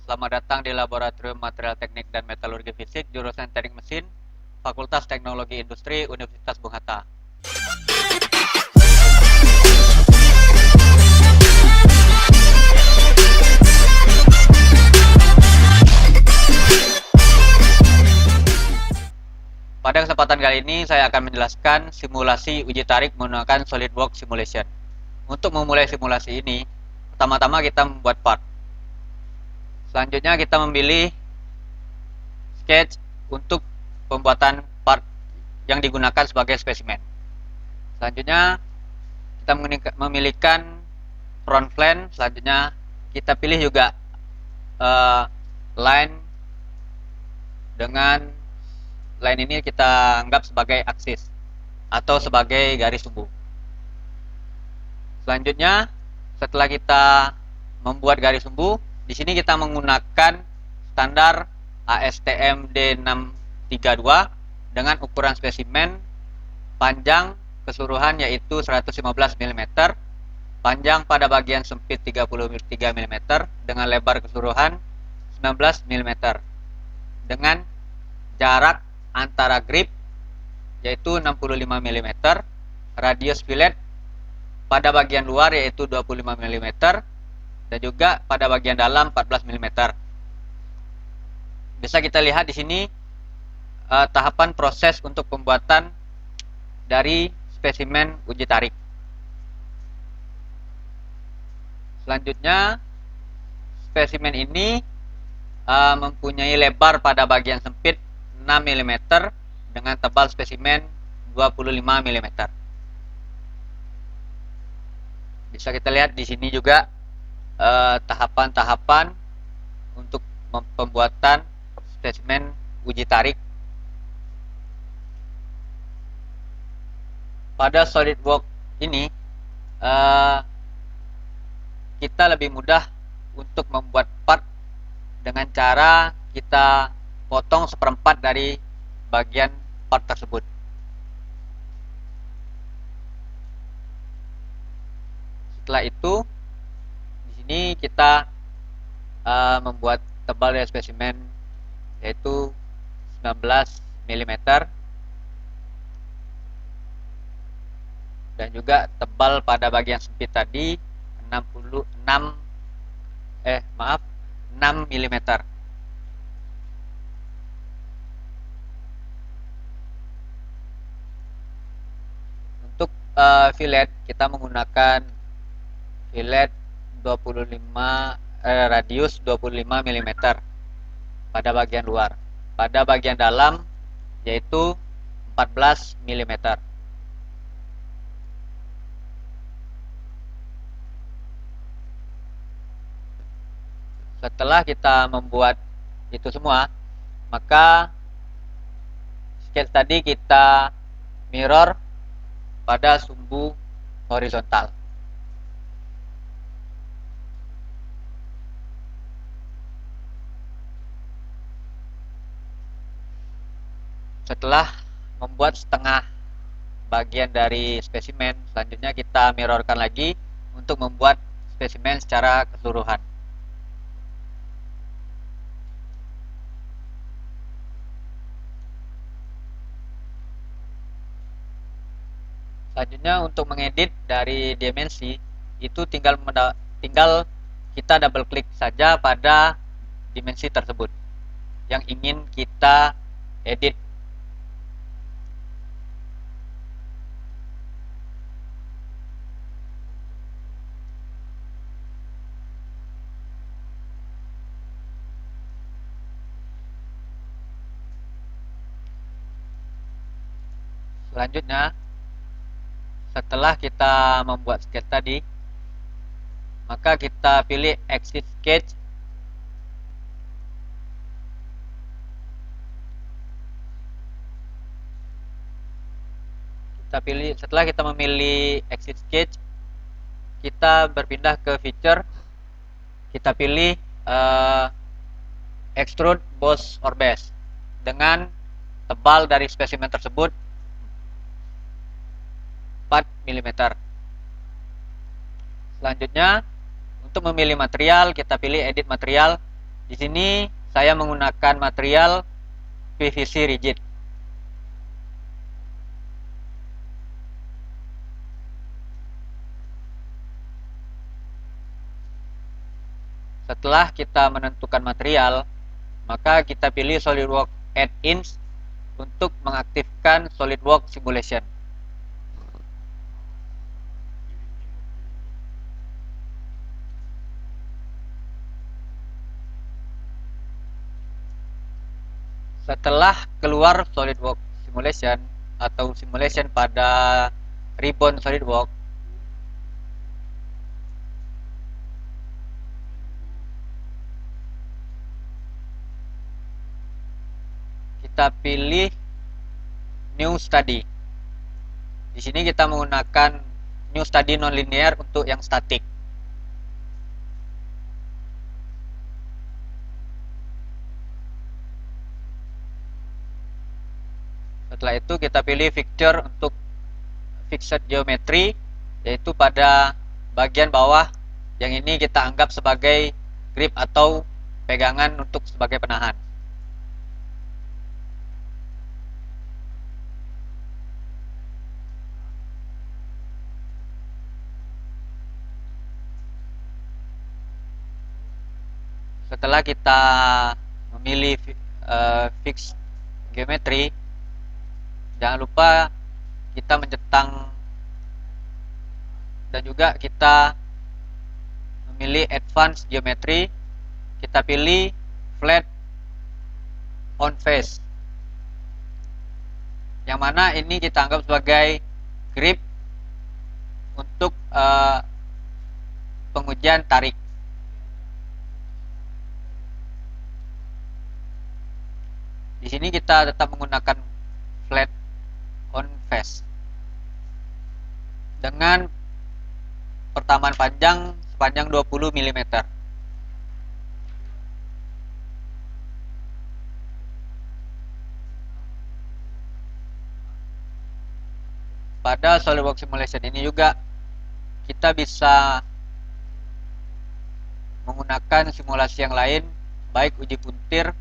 Selamat datang di Laboratorium Material Teknik dan Metalurgi Fisik, jurusan Teknik Mesin, Fakultas Teknologi Industri, Universitas Bung Hatta. Pada kesempatan kali ini, saya akan menjelaskan simulasi uji tarik menggunakan SolidWorks Simulation. Untuk memulai simulasi ini, pertama-tama kita membuat part. Selanjutnya kita memilih sketch untuk pembuatan part yang digunakan sebagai spesimen. Selanjutnya kita memilihkan front plane. Selanjutnya kita pilih juga line dengan line ini kita anggap sebagai aksis atau sebagai garis sumbu. Selanjutnya setelah kita membuat garis sumbu, di sini kita menggunakan standar ASTM D632 dengan ukuran spesimen panjang keseluruhan yaitu 115 mm, panjang pada bagian sempit 33 mm dengan lebar keseluruhan 19 mm, dengan jarak antara grip yaitu 65 mm, radius fillet pada bagian luar yaitu 25 mm, dan juga pada bagian dalam 14 mm. Bisa kita lihat di sini tahapan proses untuk pembuatan dari spesimen uji tarik. Selanjutnya, spesimen ini mempunyai lebar pada bagian sempit 6 mm dengan tebal spesimen 25 mm. Bisa kita lihat di sini juga tahapan-tahapan untuk pembuatan spesimen uji tarik. Pada SolidWorks ini kita lebih mudah untuk membuat part dengan cara kita potong seperempat dari bagian part tersebut. Setelah itu di sini kita membuat tebal dari spesimen yaitu 19 mm dan juga tebal pada bagian sempit tadi 6 mm. Untuk fillet kita menggunakan fillet 25 radius 25 mm pada bagian luar. Pada bagian dalam yaitu 14 mm. Setelah kita membuat itu semua, maka sketch tadi kita mirror pada sumbu horizontal. Setelah membuat setengah bagian dari spesimen, selanjutnya kita mirrorkan lagi untuk membuat spesimen secara keseluruhan. Selanjutnya untuk mengedit dari dimensi itu tinggal kita double klik saja pada dimensi tersebut yang ingin kita edit. Selanjutnya setelah kita membuat sketch tadi, maka kita pilih exit sketch. Setelah kita memilih exit sketch, kita berpindah ke feature. Kita pilih extrude boss or base dengan tebal dari spesimen tersebut 4 mm. Selanjutnya untuk memilih material, kita pilih edit material. Di sini saya menggunakan material PVC rigid. Setelah kita menentukan material, maka kita pilih SolidWorks Add-ins untuk mengaktifkan SolidWorks Simulation. Setelah keluar SolidWorks Simulation atau simulation pada ribbon SolidWorks, kita pilih New Study. Di sini kita menggunakan New Study Nonlinear untuk yang statik. Setelah itu kita pilih Fixture untuk Fixed Geometry, yaitu pada bagian bawah yang ini kita anggap sebagai grip atau pegangan untuk sebagai penahan. Setelah kita memilih fixed geometry, jangan lupa kita mencetang dan juga kita memilih advanced geometry. Kita pilih flat on face, yang mana ini kita anggap sebagai grip untuk pengujian tarik. Di sini kita tetap menggunakan flat on face dengan pertamaan panjang sepanjang 20 mm. Pada SolidWorks Simulation ini juga kita bisa menggunakan simulasi yang lain, baik uji puntir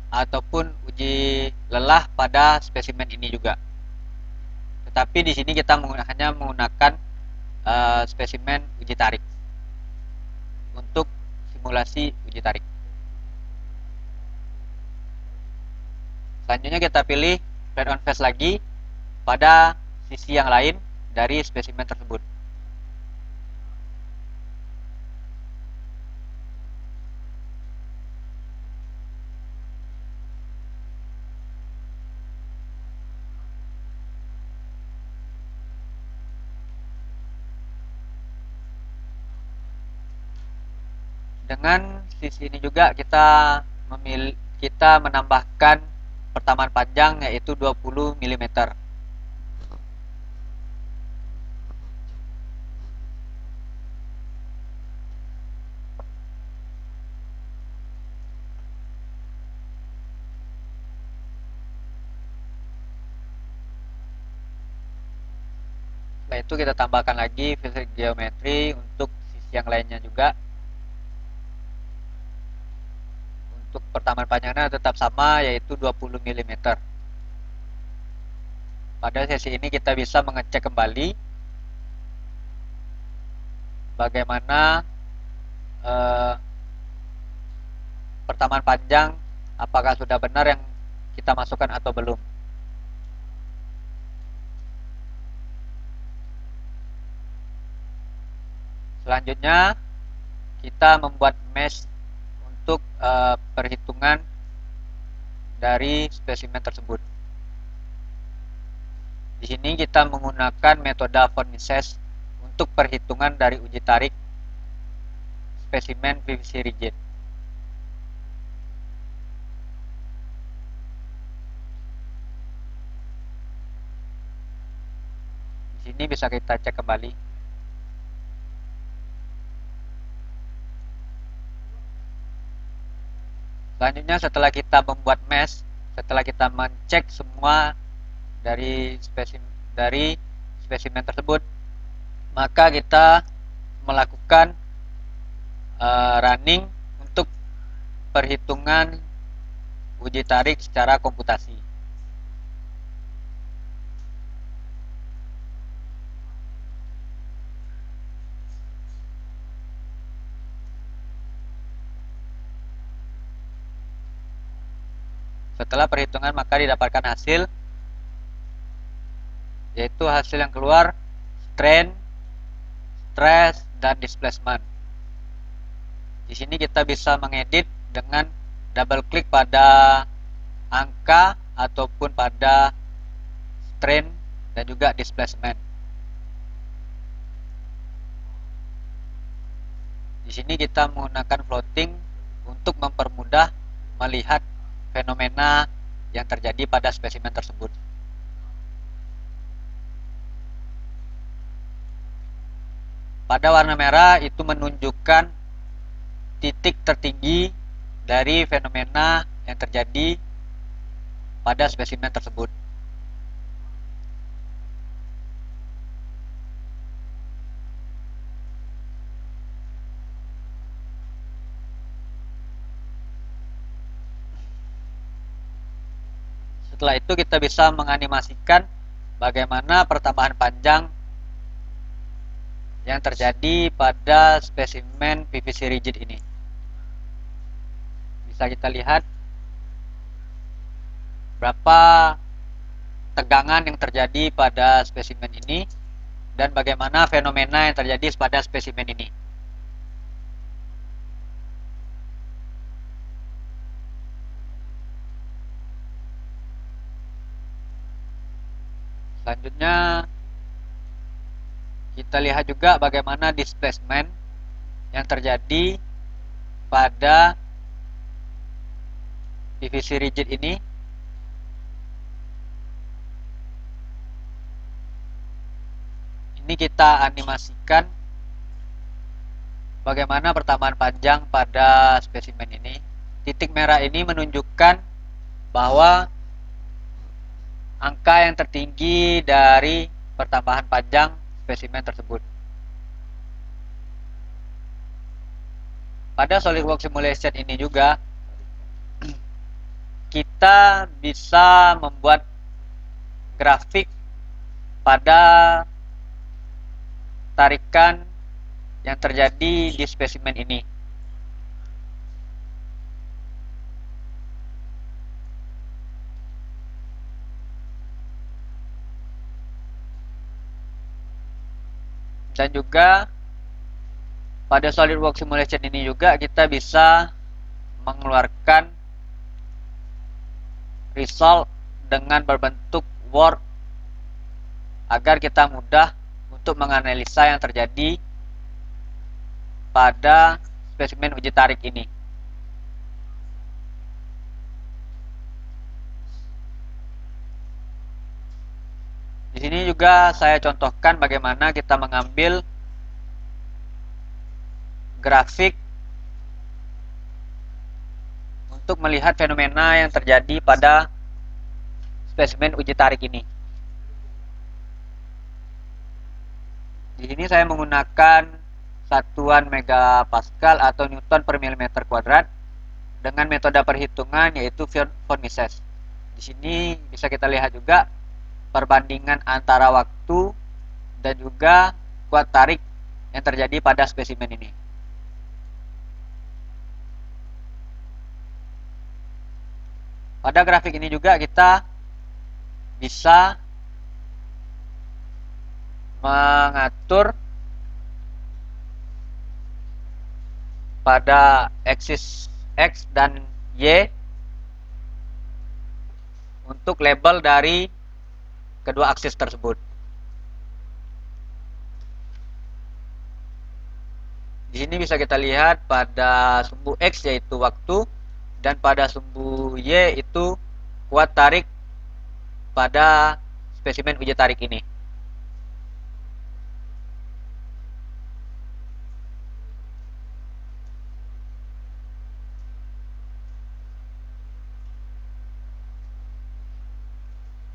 ataupun uji lelah pada spesimen ini juga. Tetapi di sini kita hanya menggunakan spesimen uji tarik untuk simulasi uji tarik. Selanjutnya kita pilih flat on face lagi pada sisi yang lain dari spesimen tersebut. Dengan sisi ini juga kita menambahkan pertamaan panjang yaitu 20 mm. Setelah itu kita tambahkan lagi fixed geometry untuk sisi yang lainnya juga. Untuk pertamaan panjangnya tetap sama yaitu 20 mm. Pada sesi ini kita bisa mengecek kembali bagaimana pertamaan panjang apakah sudah benar yang kita masukkan atau belum. Selanjutnya kita membuat mesh untuk perhitungan dari spesimen tersebut. Di sini kita menggunakan metode von Mises untuk perhitungan dari uji tarik spesimen PVC rigid. Di sini bisa kita cek kembali. Selanjutnya setelah kita membuat mesh, setelah kita mencek semua dari spesimen tersebut, maka kita melakukan running untuk perhitungan uji tarik secara komputasi. Setelah perhitungan maka didapatkan hasil, yaitu hasil yang keluar strain, stress, dan displacement. Di sini kita bisa mengedit dengan double klik pada angka ataupun pada strain dan juga displacement. Di sini kita menggunakan floating untuk mempermudah melihat fenomena yang terjadi pada spesimen tersebut. Pada warna merah itu menunjukkan titik tertinggi dari fenomena yang terjadi pada spesimen tersebut. Setelah itu kita bisa menganimasikan bagaimana pertambahan panjang yang terjadi pada spesimen PVC rigid ini. Bisa kita lihat berapa tegangan yang terjadi pada spesimen ini dan bagaimana fenomena yang terjadi pada spesimen ini. Selanjutnya kita lihat juga bagaimana displacement yang terjadi pada PVC rigid ini. Ini kita animasikan bagaimana pertambahan panjang pada spesimen ini. Titik merah ini menunjukkan bahwa angka yang tertinggi dari pertambahan panjang spesimen tersebut. Pada SolidWorks Simulation ini juga kita bisa membuat grafik pada tarikan yang terjadi di spesimen ini. Dan juga pada SolidWorks Simulation ini juga kita bisa mengeluarkan result dengan berbentuk Word agar kita mudah untuk menganalisa yang terjadi pada spesimen uji tarik ini. Di sini juga saya contohkan bagaimana kita mengambil grafik untuk melihat fenomena yang terjadi pada spesimen uji tarik ini. Di sini saya menggunakan satuan megapascal atau newton per milimeter kuadrat dengan metode perhitungan yaitu von Mises. Di sini bisa kita lihat juga perbandingan antara waktu dan juga kuat tarik yang terjadi pada spesimen ini. Pada grafik ini juga kita bisa mengatur pada aksis X dan Y untuk label dari kedua aksis tersebut. Di sini bisa kita lihat pada sumbu X yaitu waktu dan pada sumbu Y itu kuat tarik pada spesimen uji tarik ini.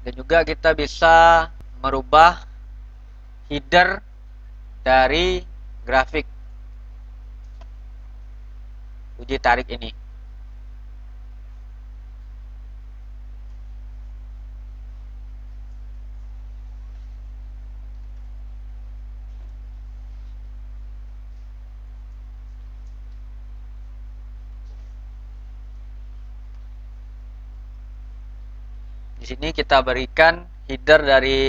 Dan juga kita bisa merubah header dari grafik uji tarik ini. Di sini kita berikan header dari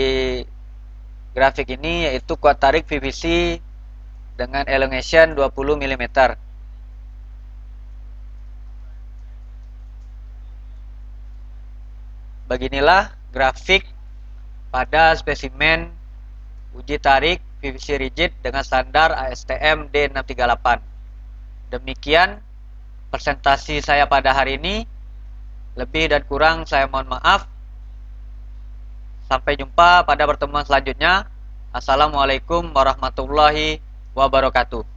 grafik ini yaitu kuat tarik PVC dengan elongation 20 mm. Beginilah grafik pada spesimen uji tarik PVC rigid dengan standar ASTM D638. Demikian presentasi saya pada hari ini. Lebih dan kurang saya mohon maaf. Sampai jumpa pada pertemuan selanjutnya. Assalamualaikum warahmatullahi wabarakatuh.